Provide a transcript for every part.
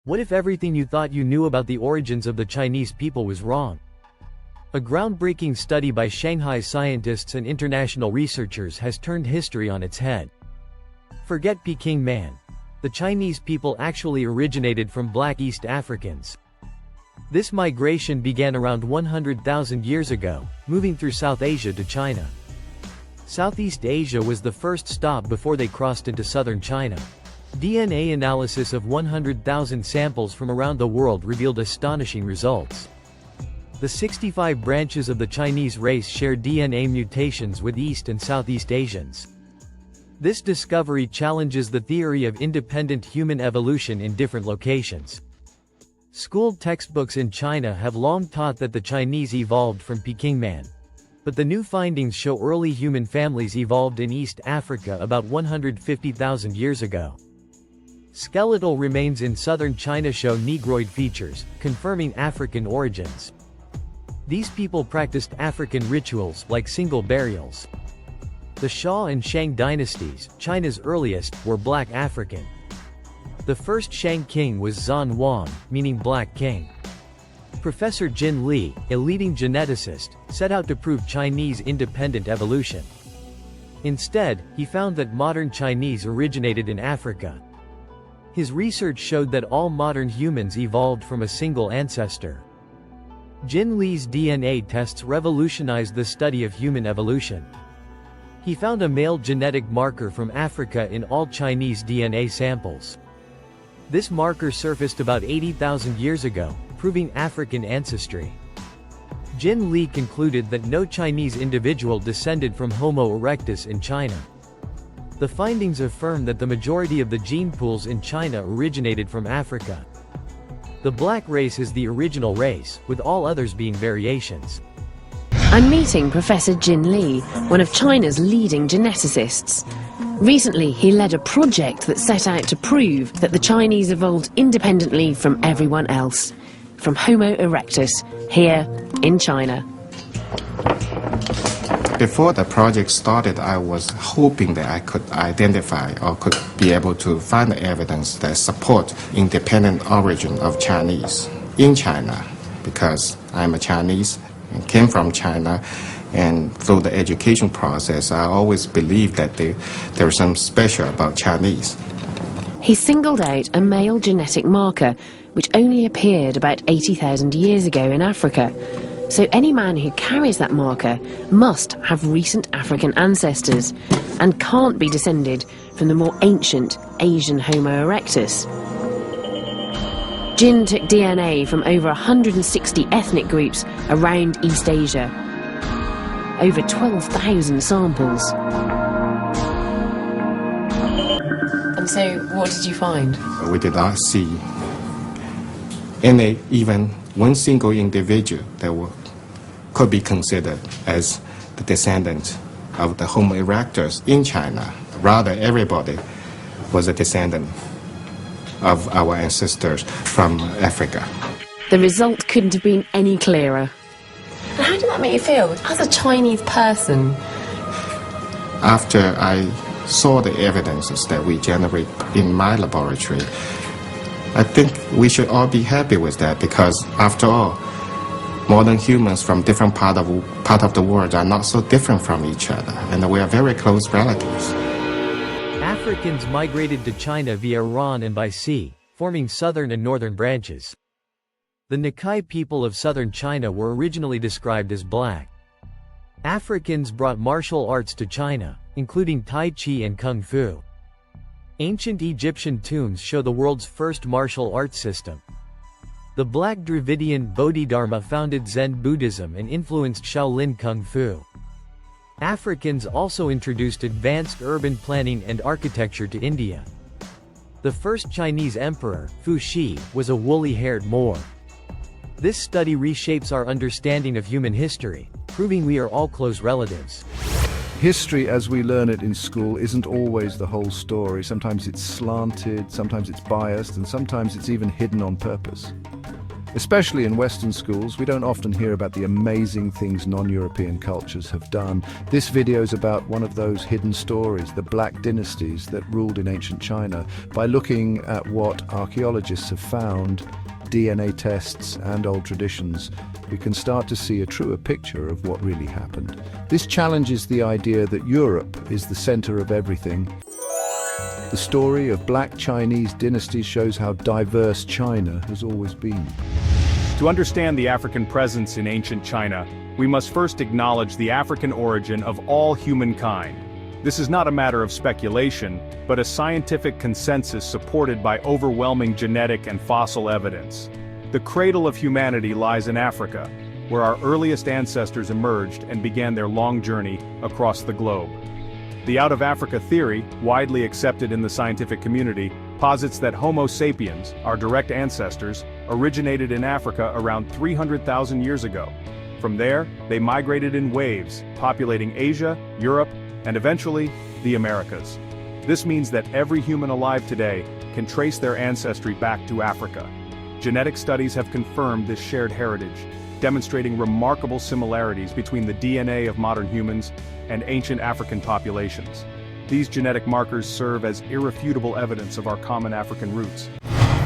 What if everything you thought you knew about the origins of the Chinese people was wrong? A groundbreaking study by Shanghai scientists and international researchers has turned history on its head. Forget Peking man. The Chinese people actually originated from Black East Africans. This migration began around 100,000 years ago, moving through South Asia to China. Southeast Asia was the first stop before they crossed into southern China. DNA analysis of 100,000 samples from around the world revealed astonishing results. The 65 branches of the Chinese race share DNA mutations with East and Southeast Asians. This discovery challenges the theory of independent human evolution in different locations. School textbooks in China have long taught that the Chinese evolved from Peking man. But the new findings show early human families evolved in East Africa about 150,000 years ago. Skeletal remains in southern China show Negroid features, confirming African origins. These people practiced African rituals like single burials. The Shao and Shang dynasties, China's earliest, were Black African. The first Shang king was Zan Wang, meaning Black King. Professor Jin Li, a leading geneticist, set out to prove Chinese independent evolution. Instead, he found that modern Chinese originated in Africa. His research showed that all modern humans evolved from a single ancestor. Jin Li's DNA tests revolutionized the study of human evolution. He found a male genetic marker from Africa in all Chinese DNA samples. This marker surfaced about 80,000 years ago, proving African ancestry. Jin Li concluded that no Chinese individual descended from Homo erectus in China. The findings affirm that the majority of the gene pools in China originated from Africa. The black race is the original race, with all others being variations. I'm meeting Professor Jin Li, one of China's leading geneticists. Recently, he led a project that set out to prove that the Chinese evolved independently from everyone else, from Homo erectus, here in China. Before the project started, I was hoping that I could identify or could be able to find evidence that support independent origin of Chinese in China, because I'm a Chinese and came from China, and through the education process, I always believed that there was something special about Chinese. He singled out a male genetic marker which only appeared about 80,000 years ago in Africa. So any man who carries that marker must have recent African ancestors and can't be descended from the more ancient Asian Homo erectus. Jin took DNA from over 160 ethnic groups around East Asia. Over 12,000 samples. And so, what did you find? We did not see any, even one single individual that could be considered as the descendant of the Homo erectus in China. Rather, everybody was a descendant of our ancestors from Africa. The result couldn't have been any clearer. And how did that make you feel as a Chinese person? After I saw the evidences that we generate in my laboratory, I think we should all be happy with that, because after all, modern humans from different part of the world are not so different from each other, and we are very close relatives. Africans migrated to China via Iran and by sea, forming southern and northern branches. The Nikkei people of southern China were originally described as black. Africans brought martial arts to China, including Tai Chi and Kung Fu. Ancient Egyptian tombs show the world's first martial arts system. The Black Dravidian Bodhidharma founded Zen Buddhism and influenced Shaolin Kung Fu. Africans also introduced advanced urban planning and architecture to India. The first Chinese emperor, Fu Xi, was a woolly-haired Moor. This study reshapes our understanding of human history, proving we are all close relatives. History as we learn it in school isn't always the whole story. Sometimes it's slanted, sometimes it's biased, and sometimes it's even hidden on purpose. Especially in Western schools, we don't often hear about the amazing things non-European cultures have done. This video is about one of those hidden stories, the Black Dynasties that ruled in ancient China. By looking at what archaeologists have found, DNA tests and old traditions, we can start to see a truer picture of what really happened. This challenges the idea that Europe is the center of everything. The story of Black Chinese dynasties shows how diverse China has always been. To understand the African presence in ancient China, we must first acknowledge the African origin of all humankind. This is not a matter of speculation, but a scientific consensus supported by overwhelming genetic and fossil evidence. The cradle of humanity lies in Africa, where our earliest ancestors emerged and began their long journey across the globe. The out-of-Africa theory, widely accepted in the scientific community, posits that Homo sapiens, our direct ancestors, originated in Africa around 300,000 years ago. From there, they migrated in waves, populating Asia, Europe, and eventually, the Americas. This means that every human alive today can trace their ancestry back to Africa. Genetic studies have confirmed this shared heritage, demonstrating remarkable similarities between the DNA of modern humans and ancient African populations. These genetic markers serve as irrefutable evidence of our common African roots.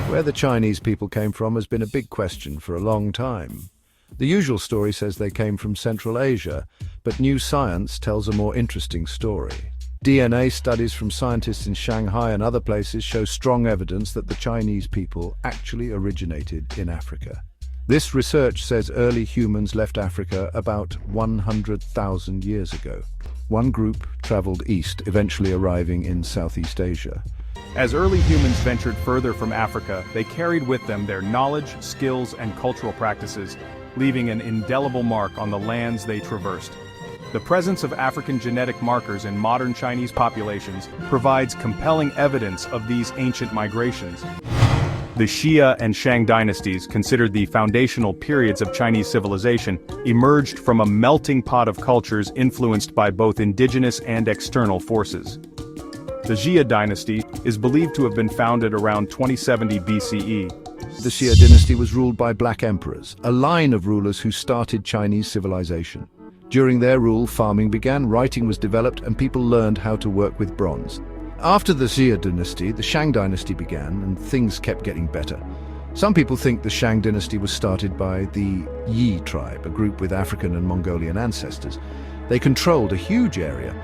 Where the Chinese people came from has been a big question for a long time. The usual story says they came from Central Asia, but new science tells a more interesting story. DNA studies from scientists in Shanghai and other places show strong evidence that the Chinese people actually originated in Africa. This research says early humans left Africa about 100,000 years ago. One group traveled east, eventually arriving in Southeast Asia. As early humans ventured further from Africa, they carried with them their knowledge, skills, and cultural practices, leaving an indelible mark on the lands they traversed. The presence of African genetic markers in modern Chinese populations provides compelling evidence of these ancient migrations. The Xia and Shang dynasties, considered the foundational periods of Chinese civilization, emerged from a melting pot of cultures influenced by both indigenous and external forces. The Xia dynasty is believed to have been founded around 2070 BCE. The Xia dynasty was ruled by black emperors, a line of rulers who started Chinese civilization. During their rule, farming began, writing was developed, and people learned how to work with bronze. After the Xia dynasty, the Shang dynasty began, and things kept getting better. Some people think the Shang dynasty was started by the Yi tribe, a group with African and Mongolian ancestors. They controlled a huge area.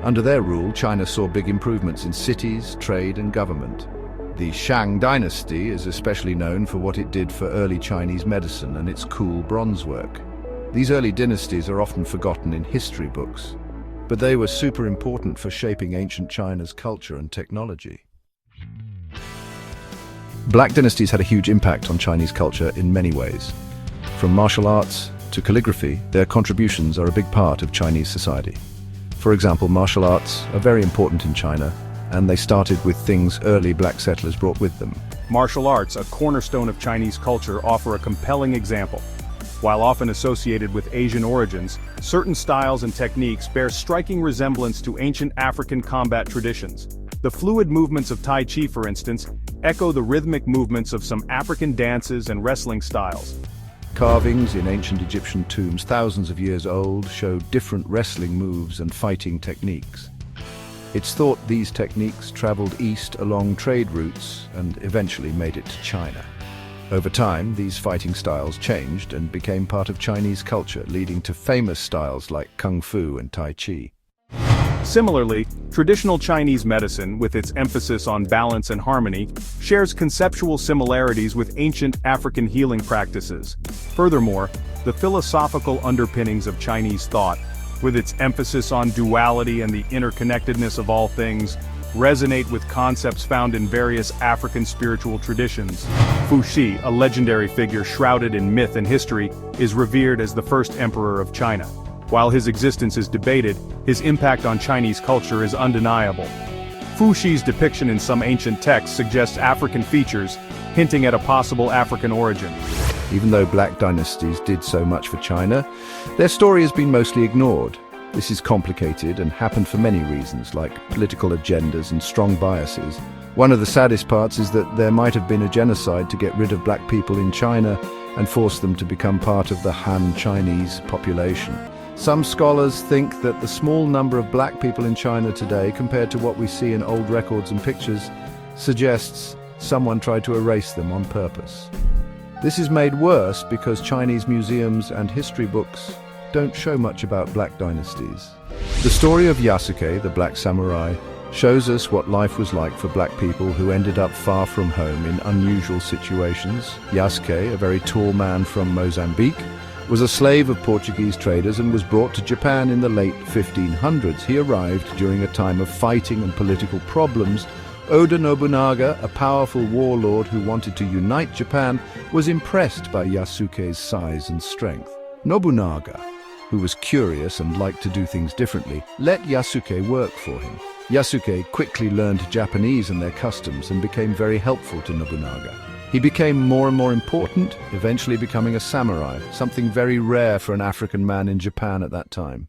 Under their rule, China saw big improvements in cities, trade, and government. The Shang dynasty is especially known for what it did for early Chinese medicine and its cool bronze work. These early dynasties are often forgotten in history books, but they were super important for shaping ancient China's culture and technology. Black dynasties had a huge impact on Chinese culture in many ways. From martial arts to calligraphy, their contributions are a big part of Chinese society. For example, martial arts are very important in China, and they started with things early black settlers brought with them. Martial arts, a cornerstone of Chinese culture, offer a compelling example. While often associated with Asian origins, certain styles and techniques bear striking resemblance to ancient African combat traditions. The fluid movements of Tai Chi, for instance, echo the rhythmic movements of some African dances and wrestling styles. Carvings in ancient Egyptian tombs, thousands of years old, show different wrestling moves and fighting techniques. It's thought these techniques traveled east along trade routes and eventually made it to China. Over time, these fighting styles changed and became part of Chinese culture, leading to famous styles like Kung Fu and Tai Chi. Similarly, traditional Chinese medicine, with its emphasis on balance and harmony, shares conceptual similarities with ancient African healing practices. Furthermore, the philosophical underpinnings of Chinese thought, with its emphasis on duality and the interconnectedness of all things, resonate with concepts found in various African spiritual traditions. Fu Xi, a legendary figure shrouded in myth and history, is revered as the first emperor of China. While his existence is debated, his impact on Chinese culture is undeniable. Fu Xi's depiction in some ancient texts suggests African features, hinting at a possible African origin. Even though black dynasties did so much for China, their story has been mostly ignored. This is complicated and happened for many reasons, like political agendas and strong biases. One of the saddest parts is that there might have been a genocide to get rid of black people in China, and forced them to become part of the Han Chinese population. Some scholars think that the small number of black people in China today, compared to what we see in old records and pictures, suggests someone tried to erase them on purpose. This is made worse because Chinese museums and history books don't show much about black dynasties. The story of Yasuke, the black samurai, shows us what life was like for black people who ended up far from home in unusual situations. Yasuke, a very tall man from Mozambique, was a slave of Portuguese traders and was brought to Japan in the late 1500s. He arrived during a time of fighting and political problems. Oda Nobunaga, a powerful warlord who wanted to unite Japan, was impressed by Yasuke's size and strength. Nobunaga, who was curious and liked to do things differently, let Yasuke work for him. Yasuke quickly learned Japanese and their customs and became very helpful to Nobunaga. He became more and more important, eventually becoming a samurai, something very rare for an African man in Japan at that time.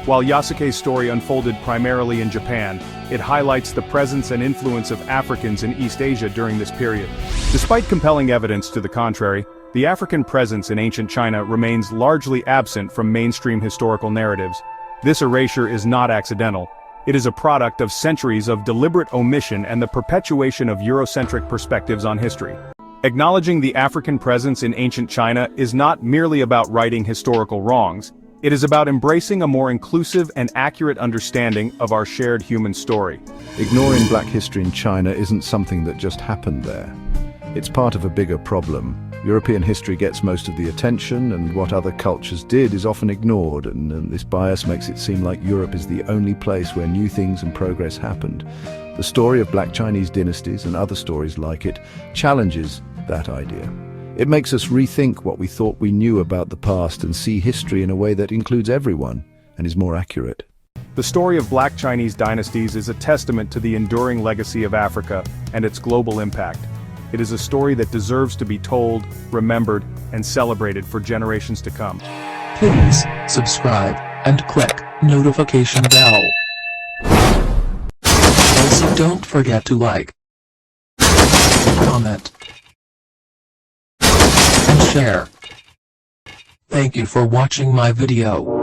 While Yasuke's story unfolded primarily in Japan, it highlights the presence and influence of Africans in East Asia during this period. Despite compelling evidence to the contrary, the African presence in ancient China remains largely absent from mainstream historical narratives. This erasure is not accidental. It is a product of centuries of deliberate omission and the perpetuation of Eurocentric perspectives on history. Acknowledging the African presence in ancient China is not merely about righting historical wrongs. It is about embracing a more inclusive and accurate understanding of our shared human story. Ignoring black history in China isn't something that just happened there. It's part of a bigger problem. European history gets most of the attention, and what other cultures did is often ignored, and this bias makes it seem like Europe is the only place where new things and progress happened. The story of black Chinese dynasties and other stories like it challenges that idea. It makes us rethink what we thought we knew about the past and see history in a way that includes everyone and is more accurate. The story of black Chinese dynasties is a testament to the enduring legacy of Africa and its global impact. It is a story that deserves to be told, remembered, and celebrated for generations to come. Please subscribe and click notification bell. Also, don't forget to like, comment, and share. Thank you for watching my video.